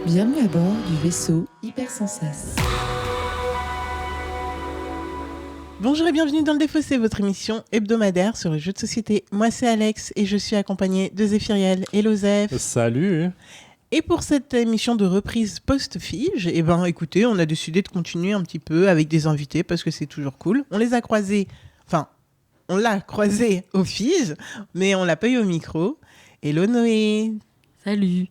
Bienvenue à bord du vaisseau Hypersensas. Bonjour et bienvenue dans le Défaussé, votre émission hebdomadaire sur les jeux de société. Moi c'est Alex et je suis accompagnée de Zéphiriel et Lozef. Salut. Et pour cette émission de reprise post-Fige, écoutez, on a décidé de continuer un petit peu avec des invités parce que c'est toujours cool. On l'a croisé au Fige, mais on l'a pas eu au micro. Hello Noé. Salut.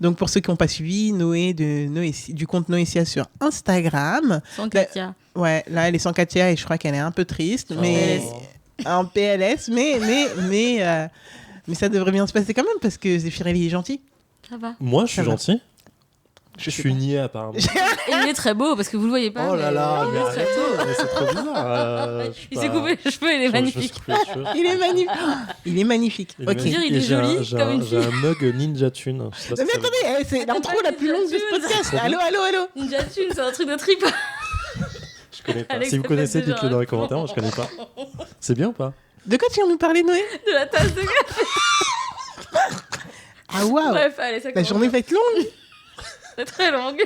Donc pour ceux qui n'ont pas suivi, Noé du compte Noétia sur Instagram. Sans Katia. Ouais, là elle est sans Katia et je crois qu'elle est un peu triste, mais en PLS, mais ça devrait bien se passer quand même parce que Zéphiriel est gentil. Ça va. Moi, je suis gentil. sais Je suis pas. niais apparemment. Et il est très beau parce que vous le voyez pas. Oh là là, il mais est très arrêtez, beau. mais c'est trop bizarre. Il s'est coupé les cheveux, il est magnifique. Il est magnifique. Il est magnifique. Il est Ok. magnifique. Il est Et joli comme une J'ai fille. un mug Ninja Tune. Je sais pas Mais si ça attendez, c'est l'intro la plus longue de ce podcast. Allô. Ninja Tune, c'est un truc de trip. Je connais pas. Alex, Si vous ça connaissez, fait déjà dites-le dans les un commentaires. Moi, je connais pas. C'est bien ou pas? De quoi tu viens nous parler, Noé? De la tasse de café. Ah waouh. Bref, allez, ça La commence. journée va être longue. C'est très longue.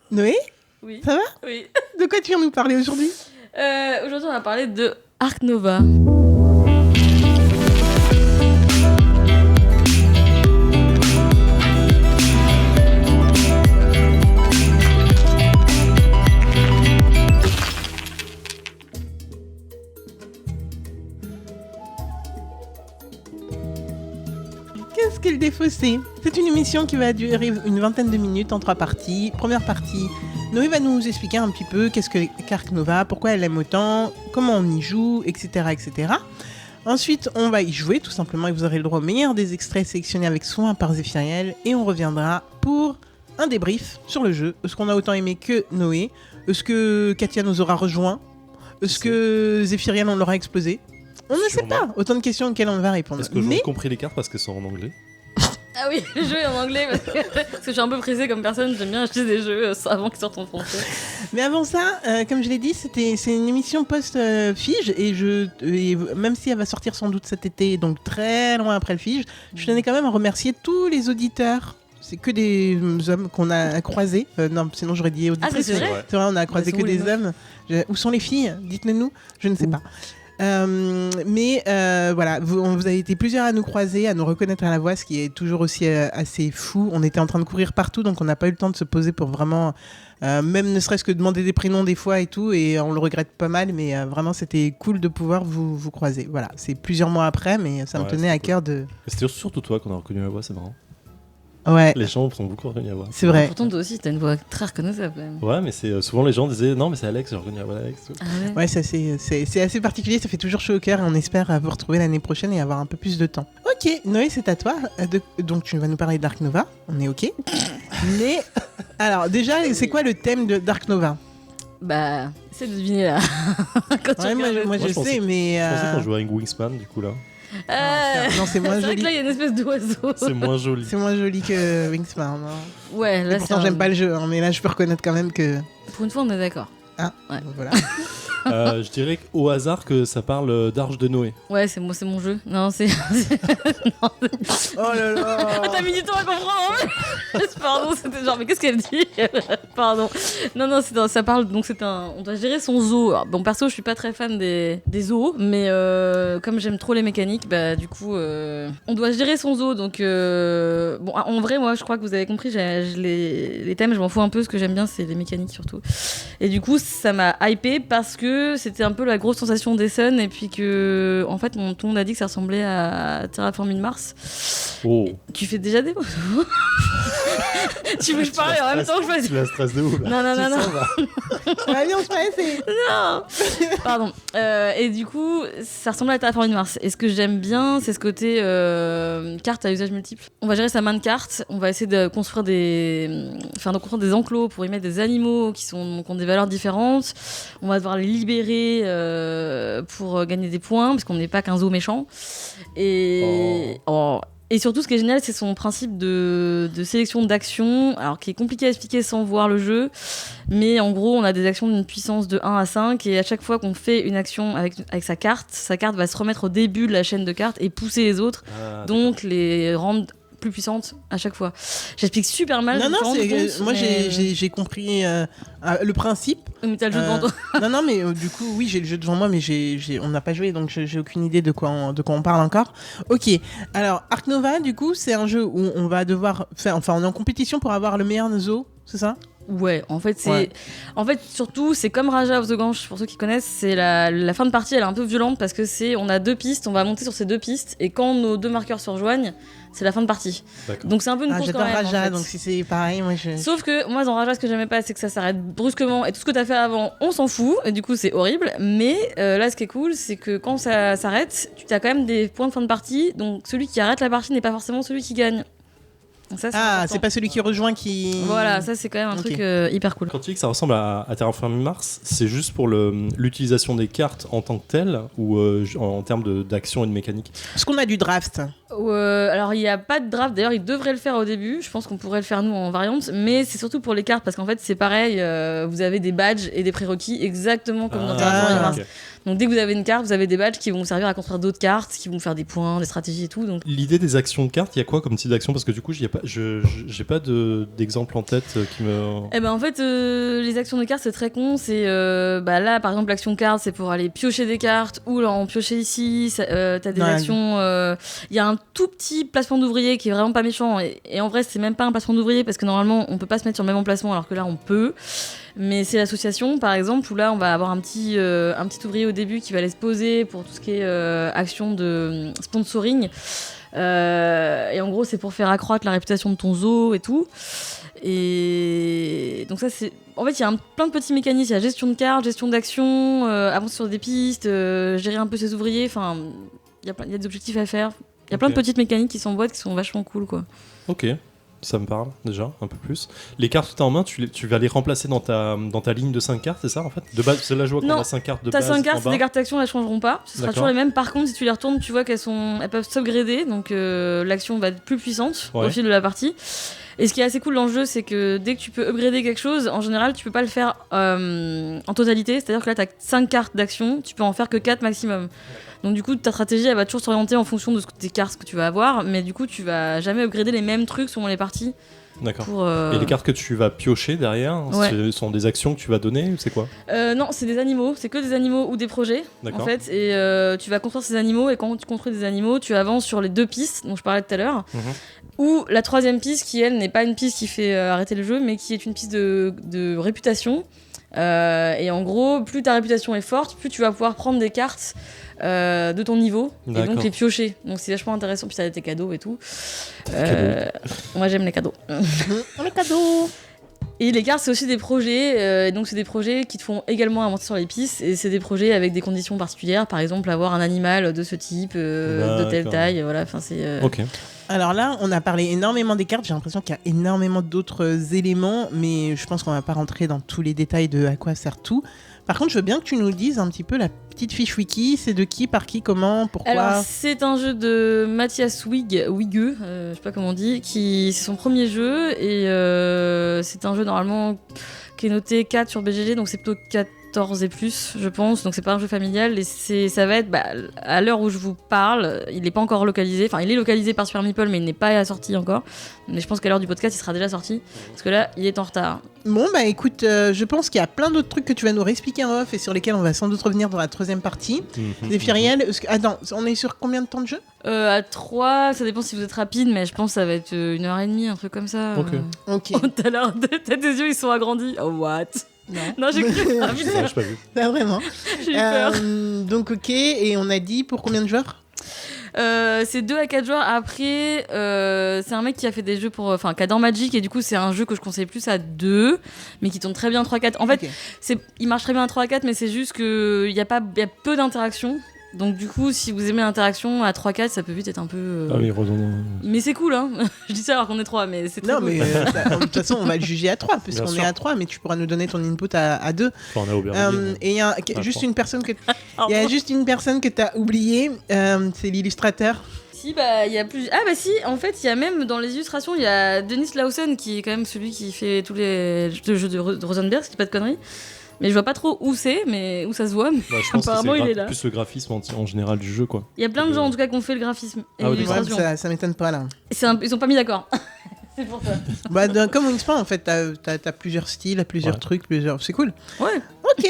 Noé, Oui. ça va? Oui. De quoi tu viens nous parler aujourd'hui? Aujourd'hui, on va parler de Ark Nova. Qu'est-ce qu'est le Défaussé? C'est une émission qui va durer une vingtaine de minutes en 3 parties. Première partie, Noé va nous expliquer un petit peu qu'est-ce que qu'Ark Nova, pourquoi elle aime autant, comment on y joue, etc., etc. Ensuite, on va y jouer tout simplement et vous aurez le droit au meilleur des extraits sélectionnés avec soin par Zéphiriel et on reviendra pour un débrief sur le jeu. Est-ce qu'on a autant aimé que Noé? Est-ce que Katia nous aura rejoint? Est-ce que Zéphiriel on l'aura explosé? On ne sait Sûrement. pas. Autant de questions auxquelles on va répondre. Est-ce que Mais j'ai compris les cartes parce qu'elles sont en anglais? Ah oui, le jeu est en anglais parce que je suis un peu pressée comme personne. J'aime bien acheter des jeux avant qu'ils sortent en français. Mais avant ça, comme je l'ai dit, c'est une émission post-Fige et même si elle va sortir sans doute cet été, donc très loin après le Fige, je tenais quand même à remercier tous les auditeurs. C'est que des hommes qu'on a croisés. Non, sinon j'aurais dit auditrices. Ah, c'est vrai. C'est vrai, on a croisé Bah, que sont où les des hommes. Où sont les filles? Dites-le nous. Je ne sais pas. Voilà, vous avez été plusieurs à nous croiser, à nous reconnaître à la voix, ce qui est toujours aussi assez fou. On était en train de courir partout, donc on n'a pas eu le temps de se poser pour vraiment, même ne serait-ce que demander des prénoms des fois et tout, et on le regrette pas mal, mais vraiment c'était cool de pouvoir vous croiser. Voilà, c'est plusieurs mois après, mais ça me Ouais, tenait à c'est cœur de... Mais c'était surtout toi qu'on a reconnu la voix, c'est marrant. Ouais, Les gens sont beaucoup reconnus la voix. c'est vrai. Pourtant, toi aussi, t'as une voix très reconnaissable quand même. Ouais, mais c'est souvent les gens disaient non, mais c'est Alex, j'ai reconnu la voix d'Alex. Ah ouais. Ouais, ça c'est assez particulier, ça fait toujours chaud au cœur et on espère vous retrouver l'année prochaine et avoir un peu plus de temps. Ok, Noé, c'est à toi. Donc tu vas nous parler d'Ark Nova, on est ok. Mais alors déjà, c'est quoi le thème de Dark Nova? Bah, essaie de deviner là. Quand tu Ouais, moi regardes. je je pensais- sais, mais... Je pensais qu'on jouait avec Wingspan, du coup là. Non, c'est moins C'est vrai joli. que là, il y a une espèce d'oiseau. C'est moins joli. C'est moins joli que Wingspan. Hein. Ouais, Et là, pourtant, c'est un- j'aime pas le jeu, hein, mais là, je peux reconnaître quand même que... Pour une fois, on est d'accord. Ah, Ouais. voilà. Je dirais au hasard que ça parle d'Arche de Noé. Ouais, c'est mon jeu. Non, c'est. Oh là là. Ah, t'as mis du temps à comprendre. Hein. Pardon, c'était genre, mais qu'est-ce qu'elle dit? Pardon. Non, ça parle. Donc, on doit gérer son zoo. Alors, bon, perso, je suis pas très fan des zoos, mais comme j'aime trop les mécaniques, bah, du coup, on doit gérer son zoo. Donc, bon, en vrai, moi, je crois que vous avez compris, les thèmes, je m'en fous un peu. Ce que j'aime bien, c'est les mécaniques surtout. Et du coup, ça m'a hypé parce que c'était un peu la grosse sensation des Suns et puis que, en fait, tout le monde a dit que ça ressemblait à Terraforming Mars. Oh. Tu fais déjà des Tu veux que je parle et en même temps que je fasse. Tu la stresses de ouf là. Non. Allez, on se fait essayer. Non. Pardon. Et du coup, ça ressemble à Terraforming Mars. Et ce que j'aime bien, c'est ce côté carte à usage multiple. On va gérer sa main de cartes. On va essayer de construire construire des enclos pour y mettre des animaux qui ont des valeurs différentes. On va devoir les libérer pour gagner des points parce qu'on n'est pas qu'un zoo méchant. Et surtout, ce qui est génial, c'est son principe de sélection d'actions, alors qui est compliqué à expliquer sans voir le jeu. Mais en gros, on a des actions d'une puissance de 1 à 5, et à chaque fois qu'on fait une action avec sa carte va se remettre au début de la chaîne de cartes et pousser les autres, donc les rendre plus puissante à chaque fois. J'explique super mal. Non, je me non, suis rendu compte, moi mais- j'ai compris le principe. Mais t'as le jeu devant toi. Non, mais du coup, oui, j'ai le jeu devant moi, mais on n'a pas joué, donc j'ai aucune idée de quoi on parle encore. Ok, alors Ark Nova, du coup, c'est un jeu où on va devoir faire, enfin, on est en compétition pour avoir le meilleur zoo, c'est ça? Ouais, en fait, Ouais. surtout, c'est comme Raja of the Gange, pour ceux qui connaissent, c'est la fin de partie, elle est un peu violente parce que on a 2 pistes, on va monter sur ces 2 pistes, et quand nos 2 marqueurs se rejoignent, c'est la fin de partie. D'accord. Donc c'est un peu une course J'adore quand même. Raja, en fait. donc si c'est pareil, moi je. Sauf que moi dans Raja, ce que j'aimais pas, c'est que ça s'arrête brusquement et tout ce que t'as fait avant, on s'en fout et du coup c'est horrible. Mais là, ce qui est cool, c'est que quand ça s'arrête, tu as quand même des points de fin de partie. Donc celui qui arrête la partie n'est pas forcément celui qui gagne. Donc ça, important. C'est pas celui qui rejoint qui. Voilà, ça c'est quand même un Ok. truc hyper cool. Quand tu dis que ça ressemble à Terraforming Mars, c'est juste pour l'utilisation des cartes en tant que telle ou en termes d'action et de mécanique? Est-ce qu'on a du draft? Alors il n'y a pas de draft, d'ailleurs il devrait le faire au début, je pense qu'on pourrait le faire nous en variante, mais c'est surtout pour les cartes parce qu'en fait c'est pareil, vous avez des badges et des prérequis exactement comme dans Terraforming Mars. ok. Donc dès que vous avez une carte, vous avez des badges qui vont vous servir à construire d'autres cartes, qui vont faire des points, des stratégies et tout. Donc L'idée des actions de cartes, il y a quoi comme type d'action? Parce que du coup, j'ai pas d'exemple en tête qui me. eh ben en fait les actions de cartes c'est très con, c'est là par exemple l'action carte c'est pour aller piocher des cartes ou en piocher ici, t'as des Ouais. actions, il y a un tout petit placement d'ouvrier qui est vraiment pas méchant et en vrai c'est même pas un placement d'ouvrier parce que normalement on peut pas se mettre sur le même emplacement alors que là on peut. Mais c'est l'association, par exemple, où là, on va avoir un petit ouvrier au début qui va aller se poser pour tout ce qui est action de sponsoring. Et en gros, c'est pour faire accroître la réputation de ton zoo et tout. Et donc ça, c'est... En fait, il y a plein de petits mécanismes. Il y a gestion de cartes, gestion d'action, avancer sur des pistes, gérer un peu ses ouvriers. Enfin, il y a des objectifs à faire. Il y a plein de Ok. petites mécaniques qui s'emboîtent, qui sont vachement cool, quoi. Ok, ça me parle déjà un peu plus. Les cartes que tu as en main, tu vas les remplacer dans ta ligne de 5 cartes, c'est ça en fait? De base, c'est là je vois qu'on Non, a 5 cartes de T'as base 5 en cartes, bas. des cartes d'action, elles changeront pas. Ce sera D'accord. toujours les mêmes. Par contre, si tu les retournes, tu vois elles peuvent s'upgrader, donc l'action va être plus puissante Ouais. au fil de la partie. Et ce qui est assez cool dans le jeu, c'est que dès que tu peux upgrader quelque chose, en général, tu peux pas le faire en totalité. C'est-à-dire que là, t'as 5 cartes d'action, tu peux en faire que 4 maximum. Donc du coup, ta stratégie, elle va toujours s'orienter en fonction des cartes que tu vas avoir, mais du coup, tu vas jamais upgrader les mêmes trucs selon les parties. D'accord. Pour, Et les cartes que tu vas piocher derrière, Ouais. ce sont des actions que tu vas donner ou c'est quoi? Non, c'est des animaux, c'est que des animaux ou des projets D'accord. en fait. Et tu vas construire ces animaux et quand tu construis des animaux, tu avances sur les 2 pistes dont je parlais tout à l'heure. Mhm. Ou la 3e piste qui, elle, n'est pas une piste qui fait arrêter le jeu, mais qui est une piste de réputation. Et en gros, plus ta réputation est forte, plus tu vas pouvoir prendre des cartes de ton niveau et D'accord. donc les piocher. Donc c'est vachement intéressant. Puis t'as tes cadeaux et tout. Moi j'aime les cadeaux. Les cadeaux. Et les cartes, c'est aussi des projets. Et donc, c'est des projets qui te font également avancer sur les pistes. Et c'est des projets avec des conditions particulières. Par exemple, avoir un animal de ce type, de telle D'accord. taille. Voilà, enfin, c'est. Ok. Alors là, on a parlé énormément des cartes. J'ai l'impression qu'il y a énormément d'autres éléments, mais je pense qu'on va pas rentrer dans tous les détails de à quoi sert tout. Par contre, je veux bien que tu nous dises un petit peu la petite fiche wiki. C'est de qui, par qui, comment, pourquoi? Alors, c'est un jeu de Mathias Wigge, je sais pas comment on dit, c'est son premier jeu. Et c'est un jeu normalement qui est noté 4 sur BGG, donc c'est plutôt 14 et plus, je pense. Donc c'est pas un jeu familial. Et ça va être, à l'heure où je vous parle, il n'est pas encore localisé. Enfin, il est localisé par Super Meeple, mais il n'est pas sorti encore. Mais je pense qu'à l'heure du podcast, il sera déjà sorti. Parce que là, il est en retard. Bon, bah écoute, je pense qu'il y a plein d'autres trucs que tu vas nous réexpliquer en off et sur lesquels on va sans doute revenir dans la 3e partie. Zéphiriel, attends, on est sur combien de temps de jeu? À 3, ça dépend si vous êtes rapide, mais je pense que ça va être 1h30, un truc comme ça. Ok. Ok. Oh, tout à l'heure, tes yeux, ils sont agrandis. Oh, what? Non, Non, j'ai cru. Ah, Ça, putain, j'ai pas vu. pas vraiment. j'ai eu peur. Donc ok, et on a dit pour combien de joueurs? C'est 2 à 4 joueurs. Après, c'est un mec qui a fait des jeux qui adore Magic, et du coup, c'est un jeu que je conseille plus à 2, mais qui tourne très bien à 3-4. En fait, Ok. il marche très bien à 3-4, mais c'est juste qu'il y a peu d'interaction. Donc, du coup, si vous aimez l'interaction à 3-4, ça peut vite être un peu. Ah oui, redondant. Mais c'est cool, hein. Je dis ça alors qu'on est 3, mais c'est très Non, cool. mais de toute façon, on va le juger à 3, puisqu'on Bien est sûr. à 3, mais tu pourras nous donner ton input à 2. Enfin, on a Aubervilliers. Et il y a je juste crois. une personne que Alors, il y a juste une personne que t'as oublié, c'est l'illustrateur. Si, il y a plus. Ah, si, en fait, il y a même dans les illustrations, il y a Denis Lawson qui est quand même celui qui fait tous les jeux de Rosenberg, si je dis pas de conneries. Mais je vois pas trop où c'est, mais où ça se voit. Mais Bah, je pense apparemment, que il c'est est là. plus le graphisme en général du jeu, quoi. Il y a plein de gens en tout cas qui ont fait le graphisme et Ah oui, Ouais, l'illustration. ça m'étonne pas là. Ils sont pas mis d'accord. C'est pour ça. Bah, comme Wingspan en fait, t'as plusieurs styles, plusieurs Ouais. trucs, c'est cool. Ouais. Ok,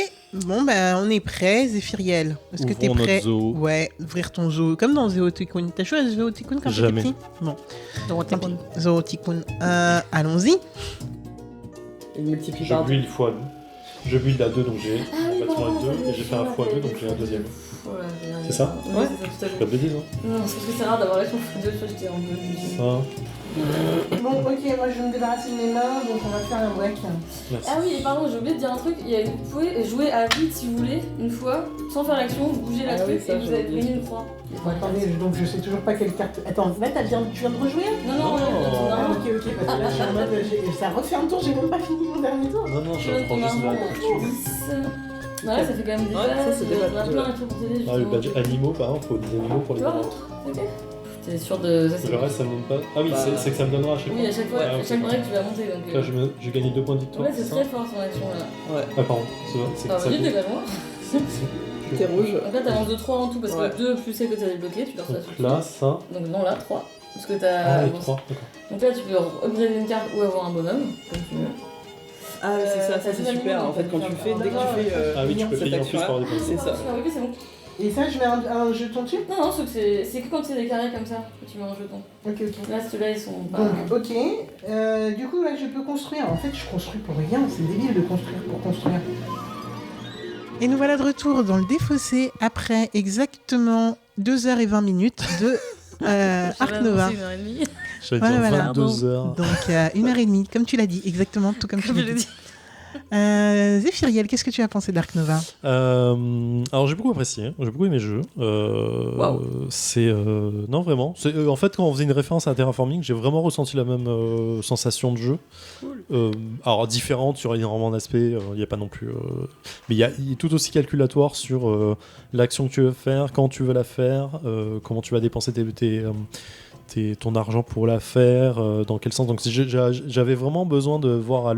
bon bah on est prêt, Zéphiriel. Est-ce que t'es Ouvrons prêt? notre zoo. Ouais, ouvrir ton zoo, comme dans Zootycoon. T'as joué à Zootycoon quand t'étais Jamais. petit? Bon, Donc, tant pis. Zootycoon. Allons-y. Il multiplie Je par build x2. Je build à 2, donc j'ai un bâtiment à 2, et j'ai fait un x2, donc j'ai un deuxième. C'est ça? Ouais, c'est ça, tout à Pas fait. de bêtises, hein. Non, c'est parce que c'est rare d'avoir l'action x2, je crois que j'étais en peu. Ça, Bon, ok, moi je vais me débarrasser de mes mains, donc on va faire un break. merci. Ah oui, et pardon, j'ai oublié de dire un truc. Vous pouvez jouer à vide si vous voulez, une fois, sans faire l'action, vous bougez la Ah truc oui, ça, et vous j'ai avez oublié. gagné une croix. Bon, attendez, donc je sais toujours pas quelle carte. Attends, là tu viens de rejouer? Non, non, Non. non, Ah, non. ok, parce que là je suis en mode. Ça refait un tour, j'ai même pas fini mon dernier tour. Non, non, Je je donne prends ton juste argent la en 10. Voilà, ça fait quand même des Ouais, ça, bases, c'est il des y a bases, plein ouais. de trucs pour t'aider. Ah, le justement. badge animaux, par exemple, faut des animaux pour les Tu vois, battre. ok. T'es sûr de. Ça, c'est Le reste, ça me donne pas. Ah oui, Bah, c'est que ça me donnera à chaque fois. Oui, à chaque fois, Ah, à ok. chaque break, tu vas monter. Donc, Là, j'ai gagné 2 points de victoire. ouais, c'est ça très fort son action là. Ouais. Ah, pardon. C'est Ah, que ça. vas-y, dégage-moi. T'es rouge. Donc là, t'avances de 3 en tout parce Ouais. que 2 plus celle que t'as débloqué, tu leur fais Donc là, ça. Donc non, là, 3. Parce que Ah, t'as. les bon, 3, d'accord. donc là, tu peux upgrader une carte ou avoir un bonhomme, comme tu veux. Ah, ouais, c'est ça, t'as ça c'est deux super. animaux, En fait, quand tu donc, fais, dès que tu fais. Ah oui, tu peux cette payer en plus action-là, par des points. c'est ça. Tu fais avec, c'est bon. Et ça, je mets un jeton dessus? Non, non, c'est que quand c'est des carrés comme ça que tu mets un jeton. Ok, ok. Là, ceux-là, ils sont pas. Donc, ok. Du coup, là, je peux construire. En fait, je construis pour rien. C'est débile de construire pour construire. Et nous voilà de retour dans le défaussé après exactement 2h20 de Ark Nova. C'est 1h30. J'allais Voilà, dire voilà. 22 heures. Donc, 1h30, comme tu l'as dit, exactement, tout comme tu Comme je l'as l'ai dit. dit. Zéphiriel, qu'est-ce que tu as pensé d'Ark Nova? Alors j'ai beaucoup apprécié, j'ai beaucoup aimé le jeu. Waouh. C'est non vraiment. En fait, quand on faisait une référence à Terraforming, j'ai vraiment ressenti la même sensation de jeu. Alors différente sur énormément d'aspects. Il n'y a pas non plus, mais il est tout aussi calculatoire sur l'action que tu veux faire, quand tu veux la faire, comment tu vas dépenser ton argent pour la faire, dans quel sens. Donc j'avais vraiment besoin de voir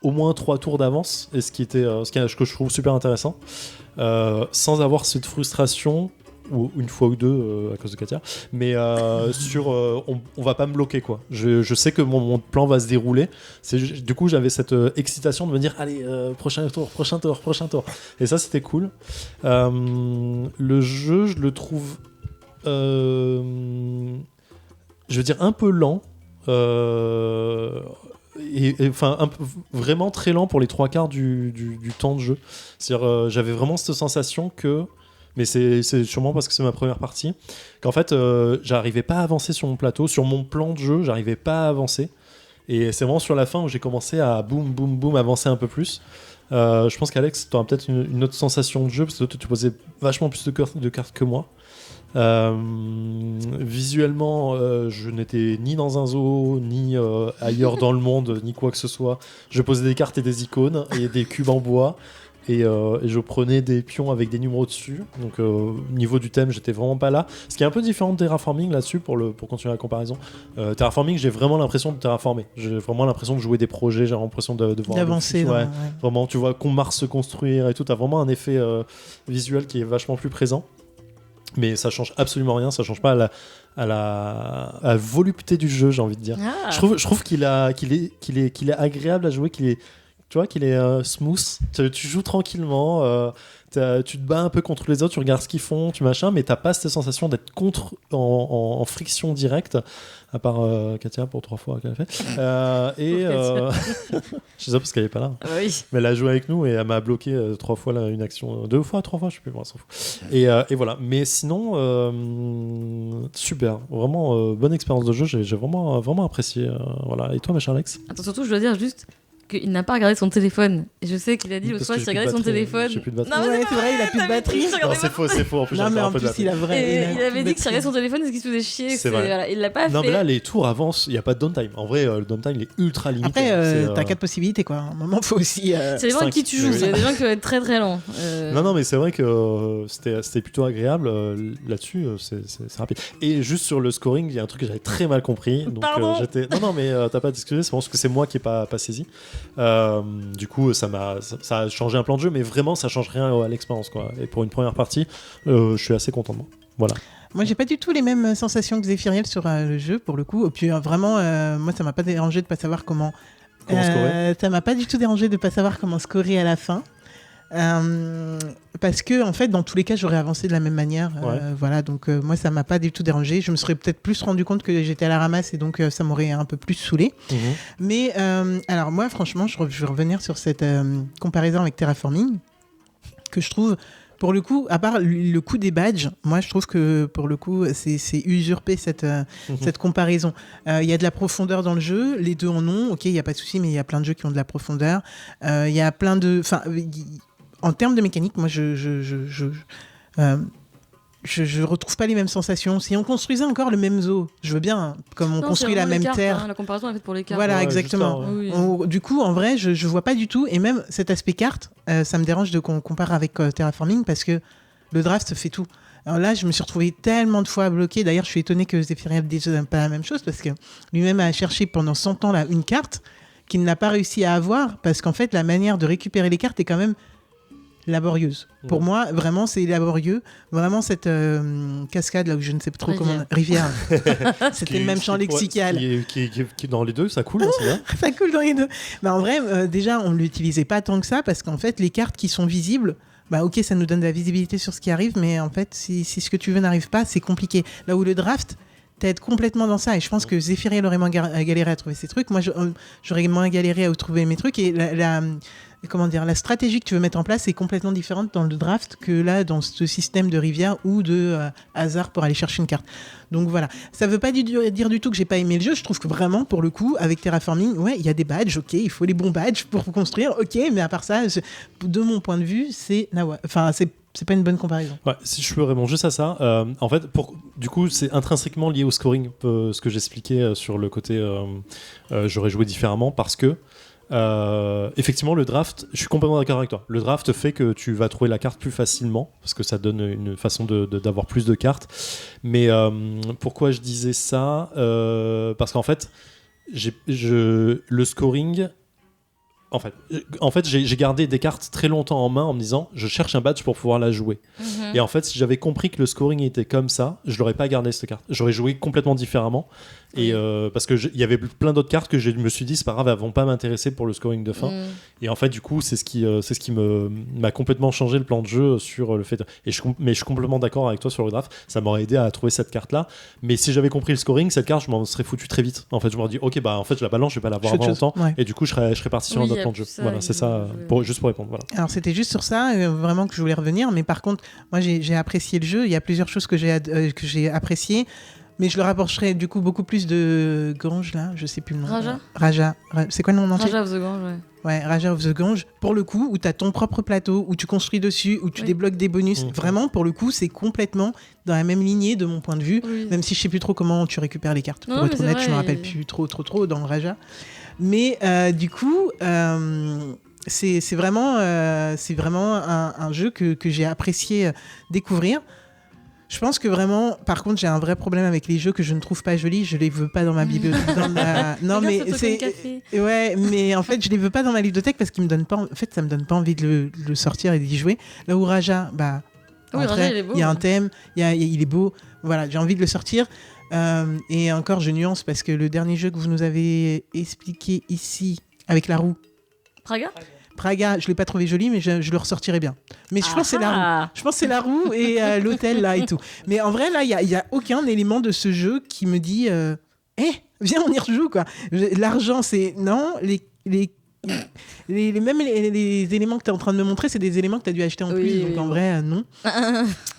au moins 3 tours d'avance, et ce que je trouve super intéressant, sans avoir cette frustration, ou une fois ou deux à cause de Katia, mais on va pas me bloquer, quoi. Je sais que mon plan va se dérouler. Du coup, j'avais cette excitation de me dire allez, prochain tour. Et ça, c'était cool. Le jeu, je le trouve je veux dire un peu lent, enfin vraiment très lent pour les 3/4 du temps de jeu. C'est-à-dire j'avais vraiment cette sensation que, mais c'est sûrement parce que c'est ma première partie, qu'en fait j'arrivais pas à avancer sur mon plateau, sur mon plan de jeu, j'arrivais pas à avancer, et c'est vraiment sur la fin où j'ai commencé à boum avancer un peu plus. Je pense qu'Alex, tu auras peut-être une autre sensation de jeu, parce que toi, tu posais vachement plus de cartes que moi. Visuellement, je n'étais ni dans un zoo, ni ailleurs dans le monde, ni quoi que ce soit. Je posais des cartes et des icônes et des cubes en bois, et je prenais des pions avec des numéros dessus. Donc au niveau du thème, j'étais vraiment pas là. Ce qui est un peu différent de Terraforming là-dessus, pour continuer la comparaison. Terraforming, j'ai vraiment l'impression de terraformer. J'ai vraiment l'impression de jouer des projets, j'ai l'impression de voir D'avancer. ouais. Vraiment, tu vois qu'on Mars se construire et tout, t'as vraiment un effet visuel qui est vachement plus présent. Mais ça change absolument rien, ça change pas à la volupté du jeu, j'ai envie de dire. Ah. Je trouve qu'il est agréable à jouer, qu'il est smooth. Tu joues tranquillement, tu te bats un peu contre les autres, tu regardes ce qu'ils font, tu machin, mais t'as pas cette sensation d'être en friction directe, à part Katia pour 3 fois qu'elle a fait. Je sais ça parce qu'elle est pas là. Ah bah oui. Mais elle a joué avec nous et elle m'a bloqué 3 fois là, une action, 2 fois, 3 fois, je sais plus, moi, s'en fout. Et voilà. Mais sinon, super, vraiment bonne expérience de jeu. J'ai vraiment apprécié. Voilà. Et toi, ma chère Alex? Attends, surtout, je dois dire juste qu'il n'a pas regardé son téléphone. Et je sais qu'il a dit l'autre fois, Parce il a que regardé son j'ai plus de téléphone. batterie, j'ai plus de batterie. Non, mais Ouais, c'est vrai, il a plus de batterie. Non, c'est faux. En plus, Non, j'ai mais un en peu de plus, batterie. il a vrai. Et il avait dit batterie. que s'il regardait son téléphone, c'est qu'il se faisait chier. C'est vrai. Voilà, il l'a pas Non, fait. mais là, les tours avancent, il n'y a pas de downtime. En vrai, le downtime, il est ultra limité. Après, C'est, t'as 4 possibilités, quoi. À un moment, faut aussi. Ça dépend de qui tu joues. Oui. Il y a des gens qui vont être très très lents. Non, mais c'est vrai que c'était plutôt agréable. Là-dessus, c'est rapide. Et juste sur le scoring, il y a un truc que j'avais très mal compris. Donc, Pardon. Non, mais t'as pas à t'excuser, c'est parce que c'est moi qui n'ai pas saisi. Du coup, ça a changé un plan de jeu, mais vraiment, ça change rien à l'expérience, quoi. Et pour une première partie, je suis assez content de moi. Voilà. Moi, j'ai pas du tout les mêmes sensations que Zéphiriel sur le jeu, pour le coup. Et puis, vraiment, moi, ça m'a pas dérangé de pas savoir comment scorer. Ça m'a pas du tout dérangé de pas savoir comment scorer à la fin. Parce que en fait dans tous les cas j'aurais avancé de la même manière, voilà, donc moi ça m'a pas du tout dérangé. Je me serais peut-être plus rendu compte que j'étais à la ramasse et donc ça m'aurait un peu plus saoulé. Mais alors moi franchement je vais revenir sur cette comparaison avec Terraforming que je trouve pour le coup, à part le coup des badges, moi je trouve que pour le coup c'est usurpé cette comparaison. Il y a de la profondeur dans le jeu, les deux en ont, ok, il n'y a pas de souci, mais il y a plein de jeux qui ont de la profondeur. Il y a plein de... Enfin, en termes de mécanique, moi je retrouve pas les mêmes sensations. Si on construisait encore le même zoo, je veux bien, hein, comme on construit la même terre. La comparaison est faite pour les cartes. Voilà, Ouais, exactement. Oui. Du coup, en vrai, je vois pas du tout. Et même cet aspect carte, ça me dérange qu'on compare avec Terraforming parce que le draft fait tout. Alors là, je me suis retrouvée tellement de fois bloquée. D'ailleurs, je suis étonnée que Zéphiriel dise pas la même chose parce que lui-même a cherché pendant 100 ans là, une carte qu'il n'a pas réussi à avoir parce qu'en fait, la manière de récupérer les cartes est quand même laborieuse. Pour moi, vraiment, c'est laborieux. Vraiment, cette cascade, là où je ne sais pas trop comment... Rivière. C'était le même champ lexical. Qui dans les deux, ça coule, hein, c'est bien. Ça coule dans les deux. Bah, en vrai, déjà, on ne l'utilisait pas tant que ça parce qu'en fait, les cartes qui sont visibles, bah, ok, ça nous donne de la visibilité sur ce qui arrive, mais en fait, si ce que tu veux n'arrive pas, c'est compliqué. Là où le draft t'aide complètement dans ça, et je pense que Zéphiriel aurait moins galéré à trouver ces trucs. Moi, j'aurais moins galéré à trouver mes trucs, et la stratégie que tu veux mettre en place est complètement différente dans le draft que là, dans ce système de rivière ou de hasard pour aller chercher une carte. Donc voilà, ça veut pas dire du tout que j'ai pas aimé le jeu. Je trouve que vraiment, pour le coup, avec Terraforming, ouais, il y a des badges, ok, il faut les bons badges pour construire, ok, mais à part ça, de mon point de vue, c'est pas une bonne comparaison. Ouais, si je peux répondre juste à ça, en fait, du coup, c'est intrinsèquement lié au scoring, ce que j'expliquais sur le côté j'aurais joué différemment parce que effectivement, le draft, je suis complètement d'accord avec toi. Le draft fait que tu vas trouver la carte plus facilement parce que ça donne une façon d'avoir plus de cartes. Mais pourquoi je disais ça parce qu'en fait, le scoring. En fait, j'ai gardé des cartes très longtemps en main en me disant je cherche un badge pour pouvoir la jouer. Et en fait, si j'avais compris que le scoring était comme ça, je l'aurais pas gardé cette carte. J'aurais joué complètement différemment. Et parce que il y avait plein d'autres cartes que je me suis dit c'est pas grave, elles vont pas m'intéresser pour le scoring de fin. Et en fait, du coup, c'est ce qui m'a complètement changé le plan de jeu sur le fait. Mais je suis complètement d'accord avec toi sur le draft. Ça m'aurait aidé à trouver cette carte là. Mais si j'avais compris le scoring, cette carte, je m'en serais foutu très vite. En fait, je me dis ok, bah en fait, je la balance, je vais pas l'avoir avant longtemps. Ouais. Et du coup, je serais parti sur un autre plan de jeu. Voilà, c'est ça. Juste pour répondre. Voilà. Alors c'était juste sur ça, vraiment que je voulais revenir. Mais par contre, moi j'ai apprécié le jeu. Il y a plusieurs choses que j'ai appréciées. Mais je le rapprocherais du coup beaucoup plus de Gange, là, je sais plus le nom. Raja. C'est quoi le nom en entier ? Raja of the Gange, ouais. Ouais, Raja of the Gange. Pour le coup, où tu as ton propre plateau, où tu construis dessus, où tu débloques des bonus. Vraiment, pour le coup, c'est complètement dans la même lignée de mon point de vue. Oui. Même si je sais plus trop comment tu récupères les cartes. Pour être honnête, je me rappelle plus trop dans Raja. Mais du coup... c'est vraiment un jeu que j'ai apprécié découvrir. Je pense que vraiment, par contre, j'ai un vrai problème avec les jeux que je ne trouve pas jolis. Je les veux pas dans ma bibliothèque. Non, mais c'est ouais, mais en fait, je les veux pas dans ma bibliothèque parce qu'ils me donnent pas. En fait, ça me donne pas envie de le sortir et d'y jouer. Là où Raja, Raja, il est beau. Il y a un thème, il est beau. Voilà, j'ai envie de le sortir. Et encore, je nuance parce que le dernier jeu que vous nous avez expliqué ici avec la roue. Praga, je l'ai pas trouvé joli, mais je le ressortirai bien. Mais je pense que c'est la roue. Je pense que c'est la roue et l'hôtel là et tout. Mais en vrai, là, il y a aucun élément de ce jeu qui me dit viens, on y rejoue, quoi. L'argent, c'est... Non, les éléments que tu es en train de me montrer, c'est des éléments que tu as dû acheter en plus. Donc en vrai, non.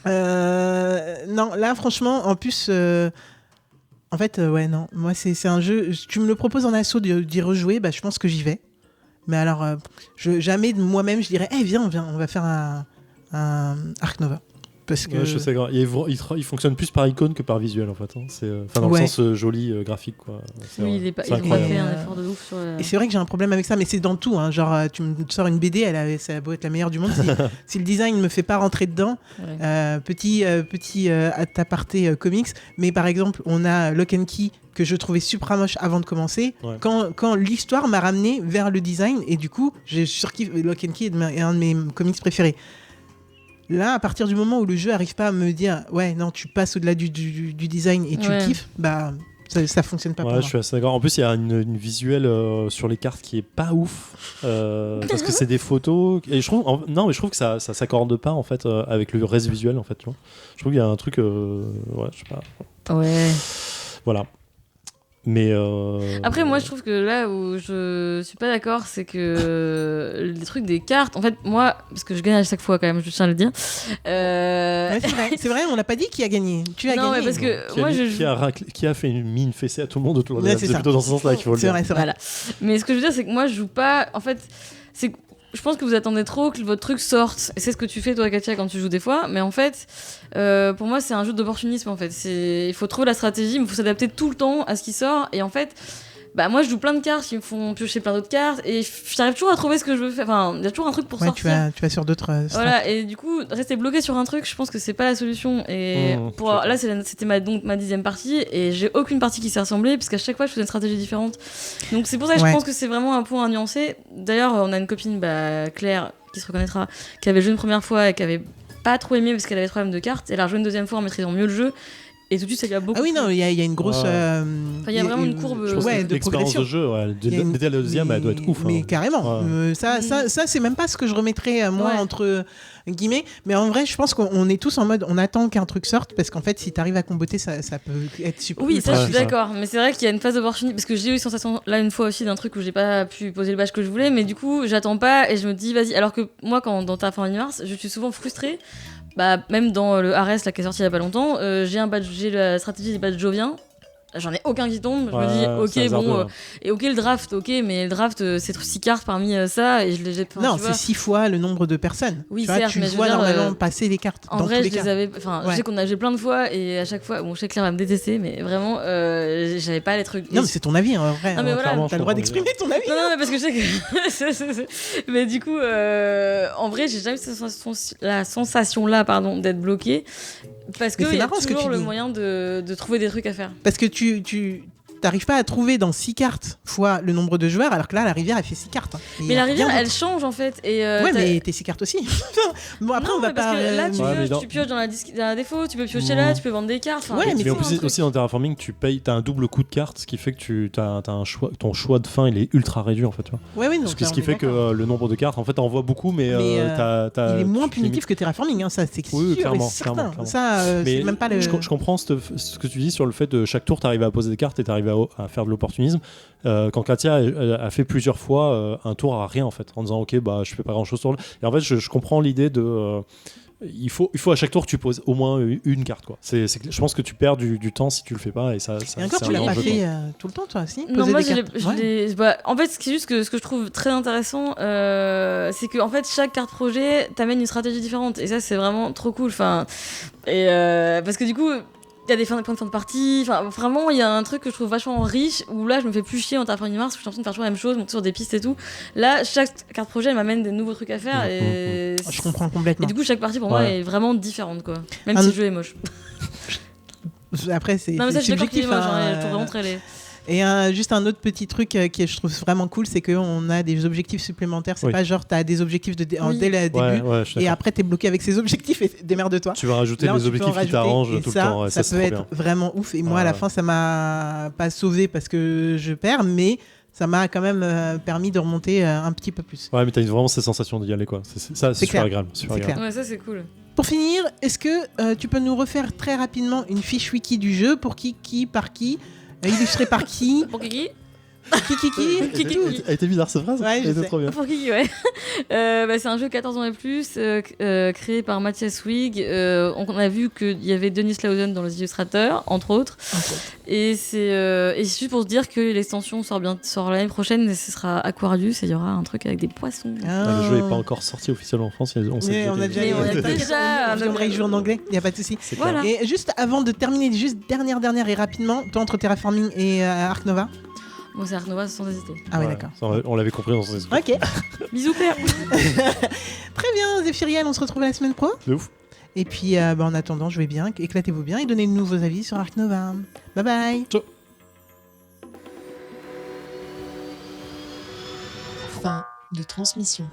Non, là, franchement, en plus... En fait, ouais, non. Moi, c'est un jeu... Tu me le proposes en assaut d'y rejouer, je pense que j'y vais. Mais alors, jamais moi-même, je dirais viens, on va faire un Ark Nova. Parce que... Ouais, je sais, il fonctionne plus par icône que par visuel en fait. Hein. Dans le sens joli, graphique quoi. Oui, ils ont pas fait un effort de ouf sur. Et c'est vrai que j'ai un problème avec ça, mais c'est dans tout. Hein. Genre, tu me sors une BD, ça a beau être la meilleure du monde. Si le design ne me fait pas rentrer dedans, petit aparté comics. Mais par exemple, on a Lock and Key que je trouvais super moche avant de commencer. Ouais. Quand l'histoire m'a ramené vers le design, et du coup, j'ai surkiffé. Lock and Key est un de mes comics préférés. Là, à partir du moment où le jeu arrive pas à me dire ouais, non, tu passes au-delà du design et tu le kiffes, bah ça fonctionne pas pour moi. Je suis assez d'accord. En plus, il y a une visuelle sur les cartes qui est pas ouf parce que c'est des photos et je trouve que ça s'accorde pas en fait avec le reste visuel en fait. Tu vois. Je trouve qu'il y a un truc je sais pas. Ouais. Voilà. Mais après moi je trouve que là où je suis pas d'accord c'est que les trucs des cartes en fait moi parce que je gagne à chaque fois quand même je tiens à le dire ouais, c'est vrai on n'a pas dit qui a gagné tu as gagné mais parce que qui a fait une mine fessée à tout le monde autour de la c'est plutôt dans ce sens là qu'il faut le dire c'est vrai. Voilà. Mais ce que je veux dire c'est que moi je joue pas en fait c'est je pense que vous attendez trop que votre truc sorte. Et c'est ce que tu fais, toi, Katia, quand tu joues des fois. Mais en fait, pour moi, c'est un jeu d'opportunisme, en fait. Il faut trouver la stratégie, mais il faut s'adapter tout le temps à ce qui sort. Et en fait, moi, je joue plein de cartes qui me font piocher plein d'autres cartes. Et j'arrive toujours à trouver ce que je veux faire. Enfin, il y a toujours un truc pour sortir. Tu vas sur d'autres... voilà, et du coup, rester bloqué sur un truc, je pense que c'est pas la solution. Et là, c'était ma 10e partie. Et j'ai aucune partie qui s'est ressemblée, parce qu'à chaque fois, je faisais une stratégie différente. Donc c'est pour ça que je pense que c'est vraiment un point à nuancer. D'ailleurs, on a une copine, Claire, qui se reconnaîtra, qui avait joué une première fois et qui avait pas trop aimé parce qu'elle avait des problèmes de cartes. Elle a rejoué une deuxième fois en maîtrisant mieux le jeu. Et tout de suite, ça lui a beaucoup. Ah oui, non, il y a une grosse. Il y a vraiment une courbe de progression. De jeu, dès la deuxième, elle doit être ouf. Mais carrément. Ça, c'est même pas ce que je remettrais, moi, entre guillemets. Mais en vrai, je pense qu'on est tous en mode on attend qu'un truc sorte parce qu'en fait, si t'arrives à comboter, ça peut être super. Oui, ça, je suis d'accord. Mais c'est vrai qu'il y a une phase d'opportunité. Parce que j'ai eu une sensation là une fois aussi d'un truc où j'ai pas pu poser le badge que je voulais. Mais du coup, j'attends pas et je me dis vas-y. Alors que moi, dans Terraforming Mars, je suis souvent frustrée. Même dans le Ares là, qui est sorti il y a pas longtemps, j'ai la stratégie des badges joviens. J'en ai aucun qui tombe. Je me dis, ok, bon. Et ok, le draft, mais le draft, c'est 6 cartes parmi ça. Et je les jette. Non, c'est 6 fois le nombre de personnes. Oui, tu vois, tu vois normalement passer les cartes. En vrai, je les avais. Enfin, je sais qu'on a joué plein de fois et à chaque fois, bon, je sais que Claire va me détester, mais vraiment, j'avais pas les trucs. Non, mais c'est ton avis, en vrai. Non, mais voilà. T'as le droit d'exprimer ton avis. Non, mais parce que je sais que. Mais du coup, en vrai, j'ai jamais eu la sensation là, d'être bloqué. Parce qu'il y a toujours le moyen de trouver des trucs à faire. Parce que tu t'arrives pas à trouver dans 6 cartes fois le nombre de joueurs, alors que là, la rivière, elle fait 6 cartes. Mais la rivière, elle change en fait. Et mais tes 6 cartes aussi. Bon, après, on va pas. Parce que là, tu pioches dans la défaut, tu peux piocher là, tu peux vendre des cartes. Mais en plus, aussi dans Terraforming, t'as un double coup de carte, ce qui fait que t'as un choix, ton choix de fin, il est ultra réduit en fait. Ce qui fait que le nombre de cartes, en fait, t'en vois beaucoup, mais il est moins punitif que Terraforming, ça, c'est sûr et certain. Ça, c'est même pas le. Je comprends ce que tu dis sur le fait de chaque tour, t'arrives à poser des cartes et t'arrives à faire de l'opportunisme. Quand Katia a fait plusieurs fois un tour à rien en fait, en disant ok je fais pas grand chose sur le. Et en fait je comprends l'idée de il faut à chaque tour que tu poses au moins une carte quoi. Je pense que tu perds du temps si tu le fais pas et ça. Et encore tu l'as pas fait tout le temps toi si. Non moi en fait c'est juste que ce que je trouve très intéressant c'est que en fait chaque carte projet t'amène une stratégie différente et ça c'est vraiment trop cool. Enfin parce que du coup il y a des points de fin de partie, enfin vraiment il y a un truc que je trouve vachement riche où là je me fais plus chier en Terraforming Mars, je suis en train de faire toujours la même chose, monter sur des pistes et tout. Là chaque carte projet elle m'amène des nouveaux trucs à faire et je comprends complètement. Et du coup chaque partie pour moi est vraiment différente quoi, même si le jeu est moche. Après c'est non mais ça je suis d'accord qu'il est moche, je trouve vraiment très laid. Et juste un autre petit truc qui je trouve vraiment cool, c'est qu'on a des objectifs supplémentaires. C'est pas genre t'as des objectifs dès le début et après t'es bloqué avec ces objectifs et démerde-toi. Tu vas rajouter des objectifs qui t'arrangent tout le temps. Ça peut être vraiment ouf. Et moi à la fin ça m'a pas sauvé parce que je perds, mais ça m'a quand même permis de remonter un petit peu plus. Ouais, mais t'as vraiment cette sensation d'y aller quoi. C'est super agréable. Ouais, ça c'est cool. Pour finir, est-ce que tu peux nous refaire très rapidement une fiche wiki du jeu pour qui par qui illustré par qui? Pour qui? Kiki. Elle était bizarre cette phrase. Ouais, je Elle était sais. trop bien. Pour qui, ouais. C'est un jeu 14 ans et plus, créé par Mathias Wig. On a vu qu'il y avait Denis Lausen dans les illustrateurs, entre autres. Et c'est juste pour se dire que l'extension sort l'année prochaine, et ce sera Aquarius, et il y aura un truc avec des poissons. Le jeu n'est pas encore sorti officiellement en France. On sait On a déjà Mais on a déjà- J'aimerais y jouer en anglais, il n'y a pas de souci. C'est Voilà. clair. Et juste avant de terminer, juste dernière et rapidement, toi entre Terraforming et Ark Nova. Bon, c'est Ark Nova sans hésiter. Ah oui, Ouais, d'accord. ça, on l'avait compris dans son esprit. Ok, Bisous, père. très bien, Zéphiriel, on se retrouve la semaine pro. De ouf. Et puis en attendant, jouez bien, éclatez-vous bien et donnez-nous vos avis sur Ark Nova. Bye bye. Fin de transmission.